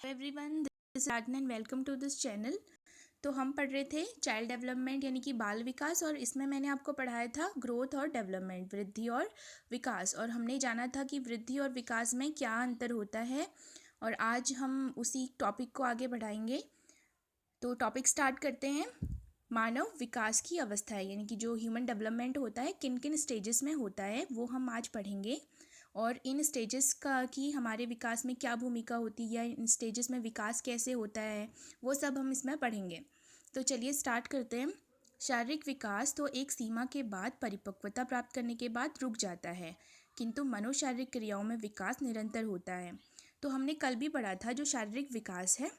Everyone, this is Arton and welcome to this channel. तो हम पढ़ रहे थे चाइल्ड डेवलपमेंट यानी कि बाल विकास, और इसमें मैंने आपको पढ़ाया था ग्रोथ और डेवलपमेंट, वृद्धि और विकास। और हमने जाना था कि वृद्धि और विकास में क्या अंतर होता है, और आज हम उसी टॉपिक को आगे बढ़ाएंगे। तो टॉपिक स्टार्ट करते हैं। मानव विकास की अवस्थाएं यानी कि जो ह्यूमन डेवलपमेंट होता है किन किन स्टेजेस में होता है वो हम आज पढ़ेंगे। और इन स्टेजेस का कि हमारे विकास में क्या भूमिका होती है या इन स्टेजेस में विकास कैसे होता है वो सब हम इसमें पढ़ेंगे। तो चलिए स्टार्ट करते हैं। शारीरिक विकास तो एक सीमा के बाद परिपक्वता प्राप्त करने के बाद रुक जाता है, किंतु मनोशारीरिक क्रियाओं में विकास निरंतर होता है। तो हमने कल भी पढ़ा था जो शारीरिक विकास है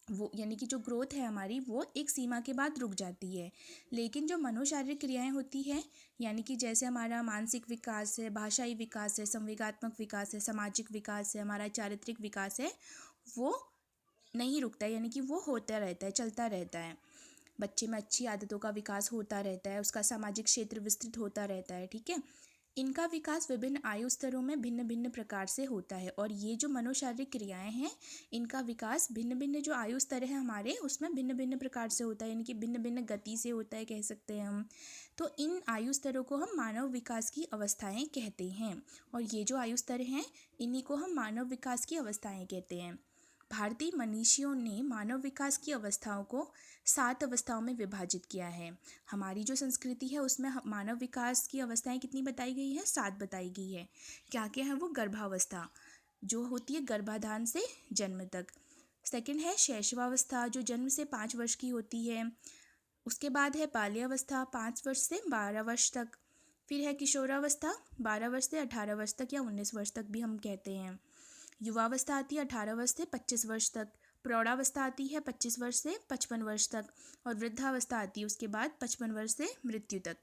वो यानी कि जो ग्रोथ है हमारी वो एक सीमा के बाद रुक जाती है, लेकिन जो मनोशारीरिक क्रियाएं होती हैं यानी कि जैसे हमारा मानसिक विकास है, भाषाई विकास है, संवेगात्मक विकास है, सामाजिक विकास है, हमारा चारित्रिक विकास है, वो नहीं रुकता है, यानी कि वो होता रहता है, चलता रहता है। बच्चे में अच्छी आदतों का विकास होता रहता है, उसका सामाजिक क्षेत्र विस्तृत होता रहता है। ठीक है, इनका विकास विभिन्न आयु स्तरों में भिन्न भिन्न प्रकार से होता है। और ये जो मनोशारीरिक क्रियाएं हैं इनका विकास भिन्न भिन्न जो आयु स्तर है हमारे उसमें भिन्न भिन्न प्रकार से होता है, यानी कि भिन्न भिन्न गति से होता है कह सकते हैं हम। तो इन आयु स्तरों को हम मानव विकास की अवस्थाएं कहते हैं, और ये जो आयु स्तर हैं इन्हीं को हम मानव विकास की अवस्थाएं कहते हैं। भारतीय मनीषियों ने मानव विकास की अवस्थाओं को 7 अवस्थाओं में विभाजित किया है। हमारी जो संस्कृति है उसमें मानव विकास की अवस्थाएं कितनी बताई गई है? 7 बताई गई है। क्या क्या है वो? गर्भावस्था जो होती है गर्भाधान से जन्म तक। सेकंड है शैशवावस्था जो जन्म से 5 वर्ष की होती है। उसके बाद है बाल्यावस्था 5 वर्ष से 12 वर्ष तक। फिर है किशोरावस्था 12 वर्ष से 18 वर्ष तक या 19 वर्ष तक भी हम कहते हैं। युवावस्था आती है 18 वर्ष से 25 वर्ष तक। प्रौढ़ावस्था आती है 25 वर्ष से 55 वर्ष तक। और वृद्धावस्था आती है उसके बाद 55 वर्ष से मृत्यु तक।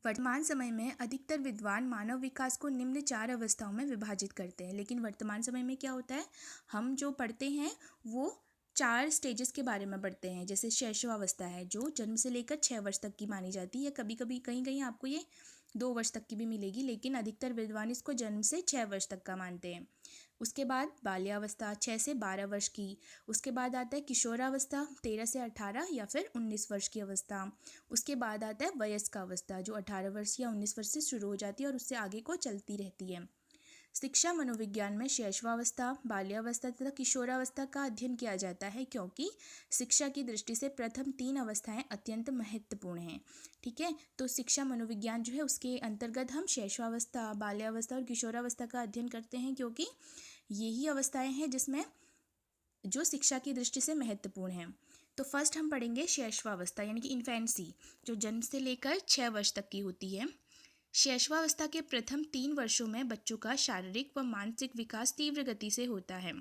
वर्तमान समय में अधिकतर विद्वान मानव विकास को निम्न 4 अवस्थाओं में विभाजित करते हैं। लेकिन वर्तमान समय में क्या होता है, हम जो पढ़ते हैं वो 4 स्टेजेस के बारे में पढ़ते हैं। जैसे शैशवावस्था है जो जन्म से लेकर 6 वर्ष तक की मानी जाती है, कभी कभी कहीं कहीं आपको ये 2 वर्ष तक की भी मिलेगी, लेकिन अधिकतर विद्वान इसको जन्म से 6 वर्ष तक का मानते हैं। उसके बाद बाल्यावस्था 6 से 12 वर्ष की। उसके बाद आता है किशोरावस्था 13 से 18 या फिर 19 वर्ष की अवस्था। उसके बाद आता है वयस्क अवस्था जो 18 वर्ष या 19 वर्ष से शुरू हो जाती है और उससे आगे को चलती रहती है। शिक्षा मनोविज्ञान में शैशवावस्था, बाल्यावस्था तथा किशोरावस्था का अध्ययन किया जाता है, क्योंकि शिक्षा की दृष्टि से प्रथम 3 अवस्थाएं अत्यंत महत्वपूर्ण हैं। ठीक है, तो शिक्षा मनोविज्ञान जो है उसके अंतर्गत हम शैशवावस्था, बाल्यावस्था और किशोरावस्था का अध्ययन करते हैं, क्योंकि यही अवस्थाएं हैं जिसमें जो शिक्षा की दृष्टि से महत्वपूर्ण हैं। तो फर्स्ट हम पढ़ेंगे शैशवावस्था यानी कि इन्फेंसी जो जन्म से लेकर 6 वर्ष तक की होती है। शैशवावस्था के प्रथम 3 वर्षों में बच्चों का शारीरिक व मानसिक विकास तीव्र गति से होता है।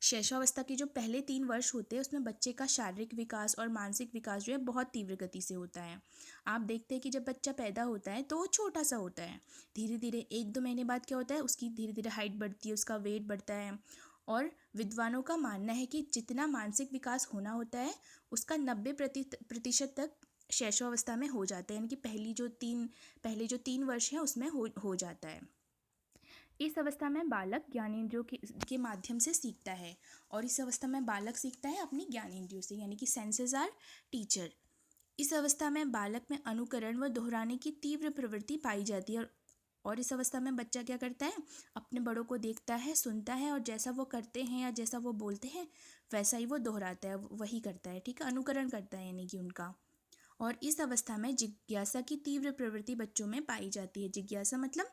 शैशवावस्था के जो पहले 3 वर्ष होते हैं उसमें बच्चे का शारीरिक विकास और मानसिक विकास जो है बहुत तीव्र गति से होता है। आप देखते हैं कि जब बच्चा पैदा होता है तो वो छोटा सा होता है, धीरे धीरे 1-2 महीने बाद क्या होता है उसकी धीरे धीरे हाइट बढ़ती है, उसका वेट बढ़ता है। और विद्वानों का मानना है कि जितना मानसिक विकास होना होता है उसका 90% तक शैशवावस्था में हो जाता है, यानी कि पहले जो 3 वर्ष हैं उसमें हो जाता है। इस अवस्था में बालक ज्ञानेंद्रियों के माध्यम से सीखता है, और इस अवस्था में बालक सीखता है अपनी ज्ञानेंद्रियों से, यानी कि सेंसेस आर टीचर। इस अवस्था में बालक में अनुकरण व दोहराने की तीव्र प्रवृत्ति पाई जाती है, और इस अवस्था में बच्चा क्या करता है, अपने बड़ों को देखता है, सुनता है, और जैसा वो करते हैं या जैसा वो बोलते हैं वैसा ही वो दोहराता है, वही करता है। ठीक है, अनुकरण करता है यानी कि उनका। और इस अवस्था में जिज्ञासा की तीव्र प्रवृत्ति बच्चों में पाई जाती है। जिज्ञासा मतलब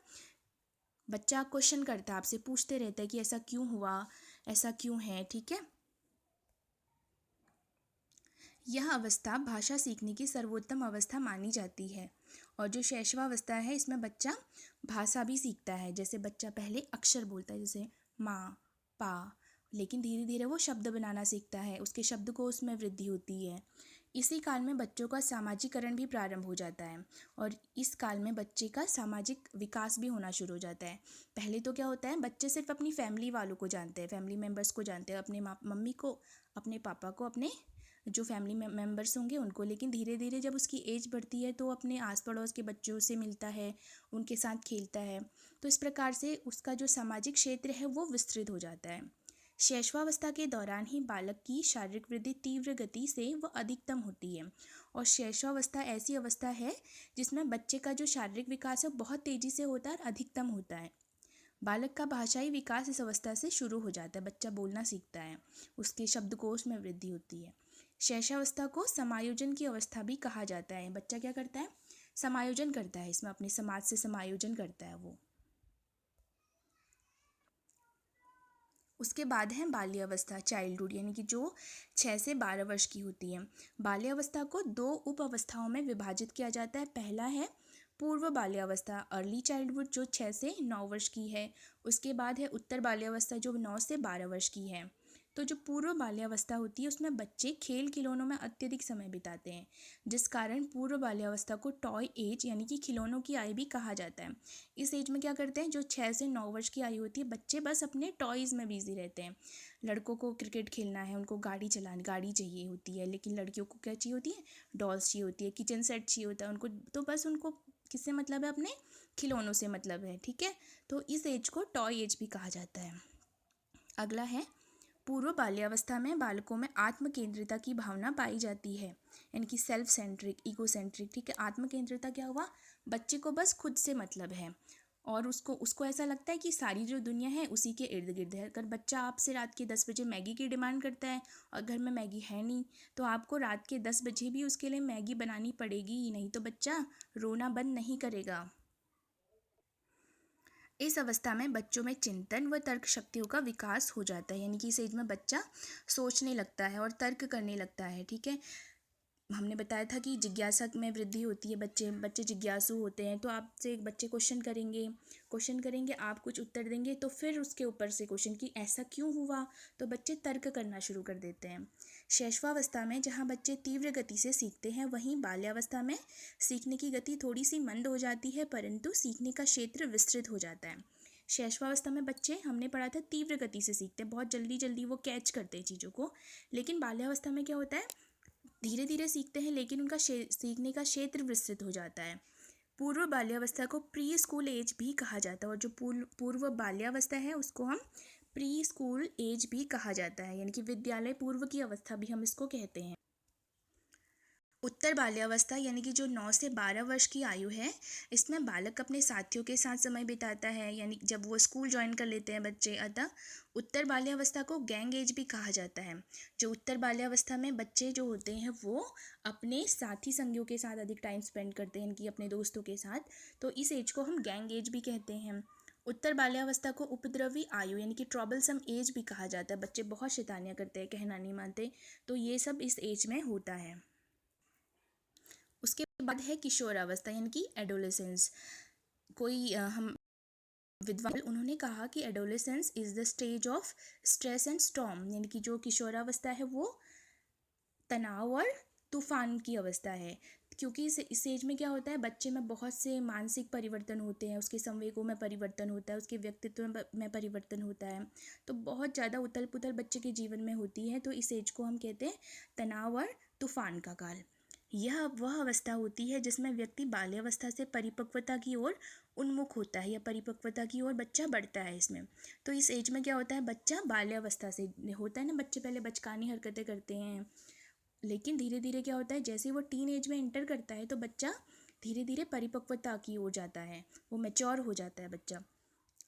बच्चा क्वेश्चन करता है, आपसे पूछते रहता है कि ऐसा क्यों हुआ, ऐसा क्यों है। ठीक है, यह अवस्था भाषा सीखने की सर्वोत्तम अवस्था मानी जाती है। और जो शैशवावस्था है इसमें बच्चा भाषा भी सीखता है। जैसे बच्चा पहले अक्षर बोलता है जैसे माँ, पा, लेकिन धीरे धीरे वो शब्द बनाना सीखता है, उसके शब्दकोश में वृद्धि होती है। इसी काल में बच्चों का सामाजिकरण भी प्रारंभ हो जाता है, और इस काल में बच्चे का सामाजिक विकास भी होना शुरू हो जाता है। पहले तो क्या होता है, बच्चे सिर्फ अपनी फैमिली वालों को जानते हैं, फैमिली मेम्बर्स को जानते हैं, अपने मम्मी को, अपने पापा को, अपने जो फैमिली मेम्बर्स होंगे उनको। लेकिन धीरे धीरे जब उसकी एज बढ़ती है तो अपने आस पड़ोस के बच्चों से मिलता है, उनके साथ खेलता है। तो इस प्रकार से उसका जो सामाजिक क्षेत्र है वो विस्तृत हो जाता है। शैशवावस्था के दौरान ही बालक की शारीरिक वृद्धि तीव्र गति से व अधिकतम होती है। और शैशवावस्था ऐसी अवस्था है जिसमें बच्चे का जो शारीरिक विकास है बहुत तेज़ी से होता है और अधिकतम होता है। बालक का भाषाई विकास इस अवस्था से शुरू हो जाता है, बच्चा बोलना सीखता है, उसके शब्दकोश में वृद्धि होती है। शैशवावस्था को समायोजन की अवस्था भी कहा जाता है। बच्चा क्या करता है, समायोजन करता है, इसमें अपने समाज से समायोजन करता है वो। उसके बाद है बाल्यावस्था, चाइल्डहुड, यानी कि जो 6 से 12 वर्ष की होती है। बाल्यावस्था को 2 उप अवस्थाओं में विभाजित किया जाता है। पहला है पूर्व बाल्यावस्था, अर्ली चाइल्डहुड, जो 6 से 9 वर्ष की है। उसके बाद है उत्तर बाल्यावस्था, जो 9 से 12 वर्ष की है। तो जो पूर्व बाल्यावस्था होती है उसमें बच्चे खेल खिलौनों में अत्यधिक समय बिताते हैं, जिस कारण पूर्व बाल्यावस्था को टॉय एज यानी कि खिलौनों की आयु भी कहा जाता है। इस एज में क्या करते हैं, जो 6 से 9 वर्ष की आयु होती है, बच्चे बस अपने टॉयज़ में बिजी रहते हैं। लड़कों को क्रिकेट खेलना है, उनको गाड़ी चाहिए होती है, लेकिन लड़कियों को क्या चाहिए होती है, डॉल्स चाहिए होती है, किचन सेट चाहिए होता है उनको। तो बस उनको किससे मतलब है, अपने खिलौनों से मतलब है, ठीक है। तो इस एज को टॉय एज भी कहा जाता है। अगला है पूर्व बाल्यावस्था में बालकों में आत्म केंद्रिता की भावना पाई जाती है, यानी कि सेल्फ सेंट्रिक, ईगो सेंट्रिक, ठीक है। आत्म केंद्रिता क्या हुआ, बच्चे को बस खुद से मतलब है और उसको उसको ऐसा लगता है कि सारी जो दुनिया है उसी के इर्द गिर्द है। अगर बच्चा आपसे रात के 10 बजे मैगी की डिमांड करता है और घर में मैगी है नहीं, तो आपको रात के 10 बजे भी उसके लिए मैगी बनानी पड़ेगी ही, नहीं तो बच्चा रोना बंद नहीं करेगा। इस अवस्था में बच्चों में चिंतन व तर्क शक्तियों का विकास हो जाता है, यानी कि इस एज में बच्चा सोचने लगता है और तर्क करने लगता है, ठीक है। हमने बताया था कि जिज्ञासा में वृद्धि होती है, बच्चे बच्चे जिज्ञासु होते हैं। तो आपसे एक बच्चे क्वेश्चन करेंगे, आप कुछ उत्तर देंगे, तो फिर उसके ऊपर से क्वेश्चन कि ऐसा क्यों हुआ, तो बच्चे तर्क करना शुरू कर देते हैं। शैशवावस्था में जहाँ बच्चे तीव्र गति से सीखते हैं, वहीं बाल्यावस्था में सीखने की गति थोड़ी सी मंद हो जाती है, परंतु सीखने का क्षेत्र विस्तृत हो जाता है। शैशवावस्था में बच्चे, हमने पढ़ा था, तीव्र गति से सीखते हैं, बहुत जल्दी जल्दी वो कैच करते हैं चीज़ों को। लेकिन बाल्यावस्था में क्या होता है, धीरे धीरे सीखते हैं, लेकिन उनका सीखने का क्षेत्र विस्तृत हो जाता है। पूर्व बाल्यावस्था को प्री स्कूल एज भी कहा जाता है, और जो पूर्व बाल्यावस्था है उसको हम प्री स्कूल एज भी कहा जाता है, यानी कि विद्यालय पूर्व की अवस्था भी हम इसको कहते हैं। उत्तर बाल्यावस्था यानी कि जो 9 से 12 वर्ष की आयु है, इसमें बालक अपने साथियों के साथ समय बिताता है, यानी जब वो स्कूल ज्वाइन कर लेते हैं बच्चे। अतः उत्तर बाल्यावस्था को गैंग एज भी कहा जाता है। जो उत्तर बाल्यावस्था में बच्चे जो होते हैं वो अपने साथी संगियों के साथ अधिक टाइम स्पेंड करते हैं, कि अपने दोस्तों के साथ, तो इस एज को हम गैंग एज भी कहते हैं। उत्तर बाल्यावस्था को उपद्रवी आयु यानी कि ट्रबलसम एज भी कहा जाता है, बच्चे बहुत शैतानियाँ करते हैं, कहना नहीं मानते, तो ये सब इस एज में होता है। उसके बाद है किशोरावस्था यानी कि एडोलेसेंस। हम विद्वान उन्होंने कहा कि adolescence is the stage of stress and storm, यानी कि जो किशोरावस्था है वो तनाव और तूफान की अवस्था है। क्योंकि इस एज में क्या होता है, बच्चे में बहुत से मानसिक परिवर्तन होते हैं, उसके संवेगों में परिवर्तन होता है, उसके व्यक्तित्व में परिवर्तन होता है, तो बहुत ज़्यादा उथल पुथल बच्चे के जीवन में होती है। तो इस एज को हम कहते हैं तनाव और तूफान का काल। यह वह अवस्था होती है जिसमें व्यक्ति बाल्यावस्था से परिपक्वता की ओर उन्मुख होता है, या परिपक्वता की ओर बच्चा बढ़ता है इसमें। तो इस एज में क्या होता है, बच्चा बाल्यावस्था से होता है ना, बच्चे पहले बचकानी हरकतें करते हैं, लेकिन धीरे धीरे क्या होता है, जैसे वो टीन एज में इंटर करता है तो बच्चा धीरे धीरे परिपक्वता की ओर जाता है, वो मैच्योर हो जाता है बच्चा।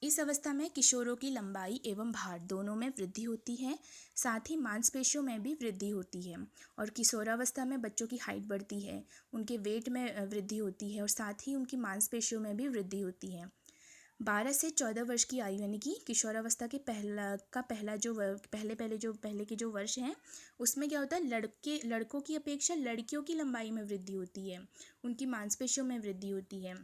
इस अवस्था में किशोरों की लंबाई एवं भार दोनों में वृद्धि होती है, साथ ही मांसपेशियों में भी वृद्धि होती है। और किशोरावस्था में बच्चों की हाइट बढ़ती है, उनके वेट में वृद्धि होती है, और साथ ही उनकी मांसपेशियों में भी वृद्धि होती है। 12 से 14 वर्ष की आयु यानी कि किशोरावस्था के पहले के जो वर्ष हैं, उसमें क्या होता है, लड़कों की अपेक्षा लड़कियों की लंबाई में वृद्धि होती है, उनकी मांसपेशियों में वृद्धि होती है।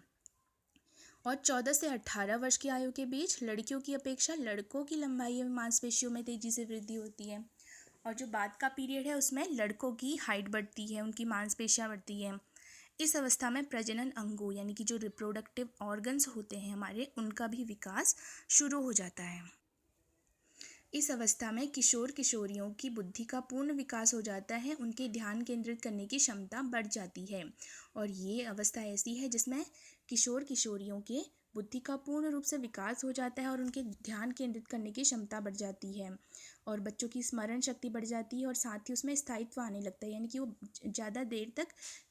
और 14 से 18 वर्ष की आयु के बीच लड़कियों की अपेक्षा लड़कों की लंबाई एवं मांसपेशियों में तेज़ी से वृद्धि होती है। और जो बाद का पीरियड है उसमें लड़कों की हाइट बढ़ती है, उनकी मांसपेशियाँ बढ़ती हैं। इस अवस्था में प्रजनन अंगों यानी कि जो रिप्रोडक्टिव ऑर्गन्स होते हैं हमारे, उनका भी विकास शुरू हो जाता है। इस अवस्था में किशोर किशोरियों की बुद्धि का पूर्ण विकास हो जाता है, उनके ध्यान केंद्रित करने की क्षमता बढ़ जाती है। और ये अवस्था ऐसी है जिसमें किशोर किशोरियों के बुद्धि का पूर्ण रूप से विकास हो जाता है और उनके ध्यान केंद्रित करने की क्षमता बढ़ जाती है और बच्चों की स्मरण शक्ति बढ़ जाती है और साथ ही उसमें स्थायित्व आने लगता है, यानी कि वो ज़्यादा देर तक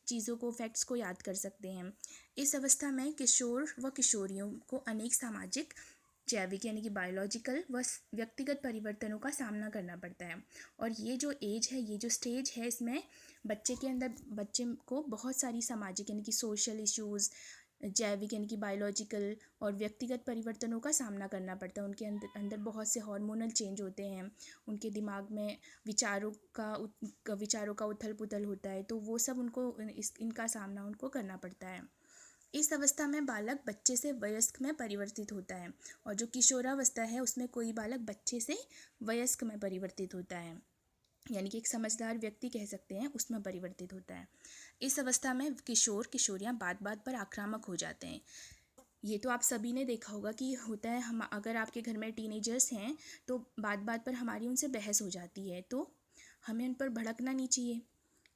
चीज़ों को, फैक्ट्स को याद कर सकते हैं। इस अवस्था में किशोर व किशोरियों को अनेक सामाजिक, जैविक यानी कि बायोलॉजिकल व व्यक्तिगत परिवर्तनों का सामना करना पड़ता है। और ये जो एज है, ये जो स्टेज है, इसमें बच्चे को बहुत सारी सामाजिक यानी कि सोशल इश्यूज़, जैविक यानी कि बायोलॉजिकल और व्यक्तिगत परिवर्तनों का सामना करना पड़ता है। उनके अंदर बहुत से हार्मोनल चेंज होते हैं, उनके दिमाग में विचारों का उथल पुथल होता है, तो वो सब उनको इनका सामना उनको करना पड़ता है। इस अवस्था में बालक बच्चे से वयस्क में परिवर्तित होता है और जो किशोरावस्था है उसमें कोई बालक बच्चे से वयस्क में परिवर्तित होता है, यानी कि एक समझदार व्यक्ति कह सकते हैं, उसमें परिवर्तित होता है। इस अवस्था में किशोर किशोरियाँ बात बात पर आक्रामक हो जाते हैं। ये तो आप सभी ने देखा होगा कि होता है, हम अगर आपके घर में टीनेजर्स हैं तो बात बात पर हमारी उनसे बहस हो जाती है, तो हमें उन पर भड़कना नहीं चाहिए।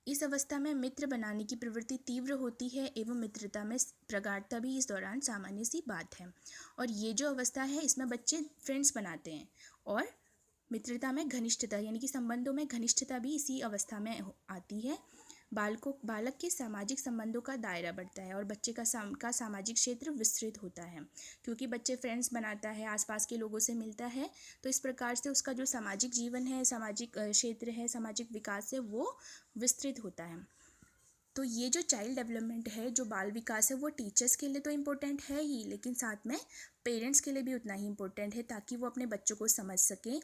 इस अवस्था में मित्र बनाने की प्रवृत्ति तीव्र होती है एवं मित्रता में प्रगाढ़ता भी इस दौरान सामान्य सी बात है। और ये जो अवस्था है इसमें बच्चे फ्रेंड्स बनाते हैं और मित्रता में घनिष्ठता यानी कि संबंधों में घनिष्ठता भी इसी अवस्था में आती है। बालक के सामाजिक संबंधों का दायरा बढ़ता है और बच्चे का सामाजिक क्षेत्र विस्तृत होता है, क्योंकि बच्चे फ्रेंड्स बनाता है, आसपास के लोगों से मिलता है, तो इस प्रकार से उसका जो सामाजिक जीवन है, सामाजिक क्षेत्र है, सामाजिक विकास है, वो विस्तृत होता है। तो ये जो चाइल्ड डेवलपमेंट है, जो बाल विकास है, वो टीचर्स के लिए तो इम्पोर्टेंट है ही, लेकिन साथ में पेरेंट्स के लिए भी उतना ही इम्पोर्टेंट है, ताकि वो अपने बच्चों को समझ सकें,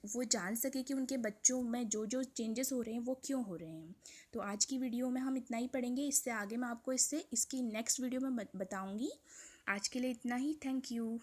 वो जान सके कि उनके बच्चों में जो जो चेंजेस हो रहे हैं वो क्यों हो रहे हैं। तो आज की वीडियो में हम इतना ही पढ़ेंगे, इससे आगे मैं आपको इसकी नेक्स्ट वीडियो में बताऊँगी। आज के लिए इतना ही। Thank you.